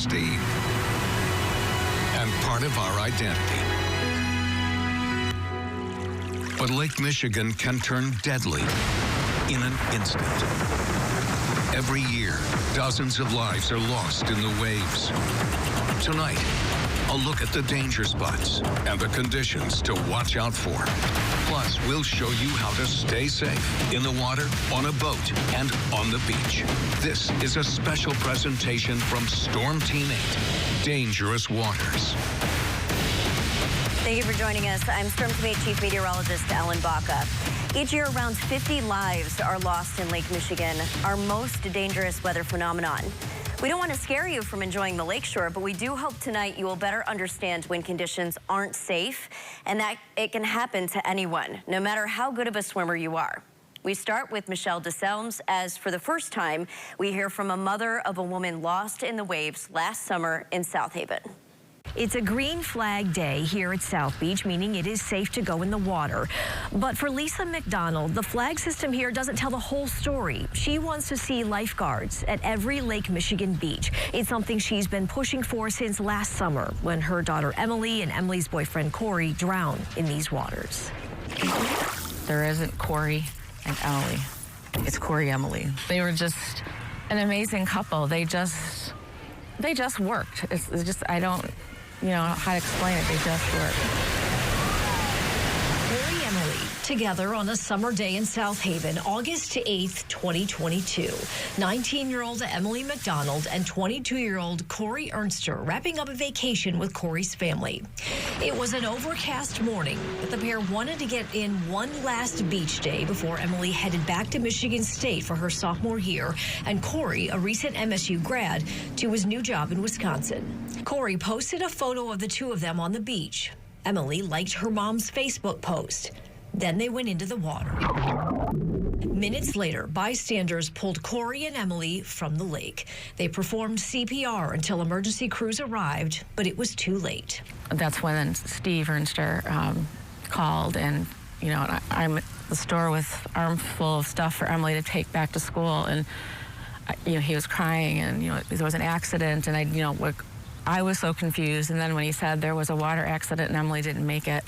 pristine and part of our identity. But Lake Michigan can turn deadly in an instant. Every year, dozens of lives are lost in the waves. Tonight, a look at the danger spots and the conditions to watch out for. Plus, we'll show you how to stay safe in the water, on a boat, and on the beach. This is a special presentation from Storm Team 8, Dangerous Waters. Thank you for joining us. I'm Storm Team 8 Chief Meteorologist Ellen Baca. Each year, around 50 lives are lost in Lake Michigan, our most dangerous weather phenomenon. We don't want to scare you from enjoying the lakeshore, but we do hope tonight you will better understand when conditions aren't safe and that it can happen to anyone, no matter how good of a swimmer you are. We start with Michelle DeSelms, as for the first time, we hear from a mother of a woman lost in the waves last summer in South Haven. It's a green flag day here at South Beach, meaning it is safe to go in the water. But for Lisa McDonald, the flag system here doesn't tell the whole story. She wants to see lifeguards at every Lake Michigan beach. It's something she's been pushing for since last summer, when her daughter Emily and Emily's boyfriend Corey drowned in these waters. There isn't Corey and Emily. It's Corey Emily. They were just an amazing couple. They just worked. It's just, I don't know how to explain it. They just work. Corey and Emily together on a summer day in South Haven, August 8th, 2022. 19-year-old Emily McDonald and 22-year-old Corey Ernster wrapping up a vacation with Corey's family. It was an overcast morning, but the pair wanted to get in one last beach day before Emily headed back to Michigan State for her sophomore year, and Corey, a recent MSU grad, to his new job in Wisconsin. Corey posted a photo of the two of them on the beach. Emily liked her mom's Facebook post. Then they went into the water. Minutes later, bystanders pulled Corey and Emily from the lake. They performed CPR until emergency crews arrived, but it was too late. That's when Steve Ernster called, and I'm at the store with arms full of stuff for Emily to take back to school, and he was crying, and there was an accident, and I was so confused. And then when he said there was a water accident and Emily didn't make it,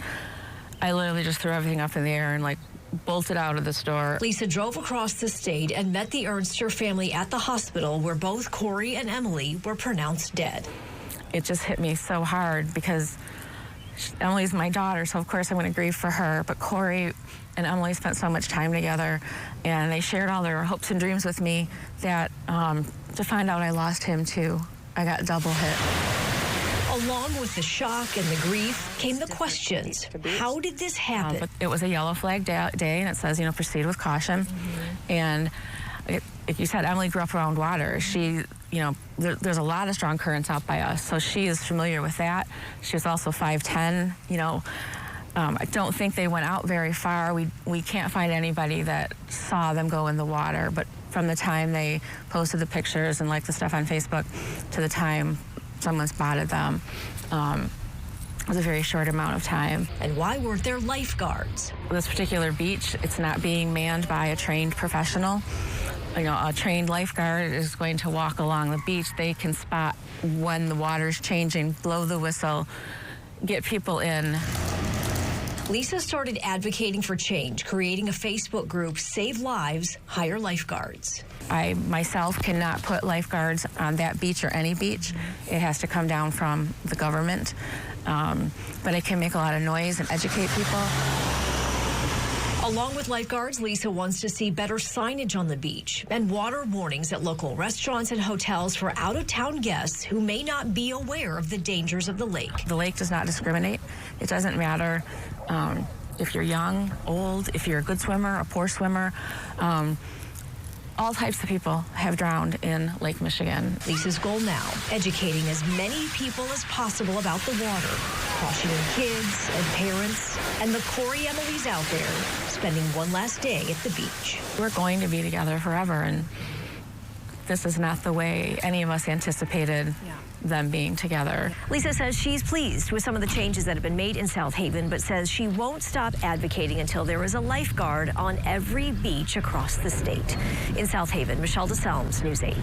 I literally just threw everything up in the air and bolted out of the store. Lisa drove across the state and met the Ernster family at the hospital, where both Corey and Emily were pronounced dead. It just hit me so hard because Emily's my daughter, so of course I'm going to grieve for her. But Corey and Emily spent so much time together, and they shared all their hopes and dreams with me, that to find out I lost him too, I got double hit. Along with the shock and the grief came the questions. How did this happen? But it was a yellow flag day, and it says, proceed with caution. Mm-hmm. And like you said, Emily grew up around water. She, there's a lot of strong currents out by us, so she is familiar with that. She was also 5'10", I don't think they went out very far. We can't find anybody that saw them go in the water, but from the time they posted the pictures and the stuff on Facebook to the time someone spotted them, it was a very short amount of time. And why weren't there lifeguards? This particular beach, it's not being manned by a trained professional. A trained lifeguard is going to walk along the beach. They can spot when the water's changing, blow the whistle, get people in. Lisa started advocating for change, creating a Facebook group, Save Lives, Hire Lifeguards. I myself cannot put lifeguards on that beach or any beach. It has to come down from the government. But it can make a lot of noise and educate people. Along with lifeguards, Lisa wants to see better signage on the beach and water warnings at local restaurants and hotels for out-of-town guests who may not be aware of the dangers of the lake. The lake does not discriminate. It doesn't matter if you're young, old, if you're a good swimmer, a poor swimmer. All types of people have drowned in Lake Michigan. Lisa's goal now, educating as many people as possible about the water, cautioning kids and parents, and the Corey Emilys out there spending one last day at the beach. We're going to be together forever, and this is not the way any of us anticipated them being together. Lisa says she's pleased with some of the changes that have been made in South Haven, but says she won't stop advocating until there is a lifeguard on every beach across the state. In South Haven, Michelle DeSelms, News 8.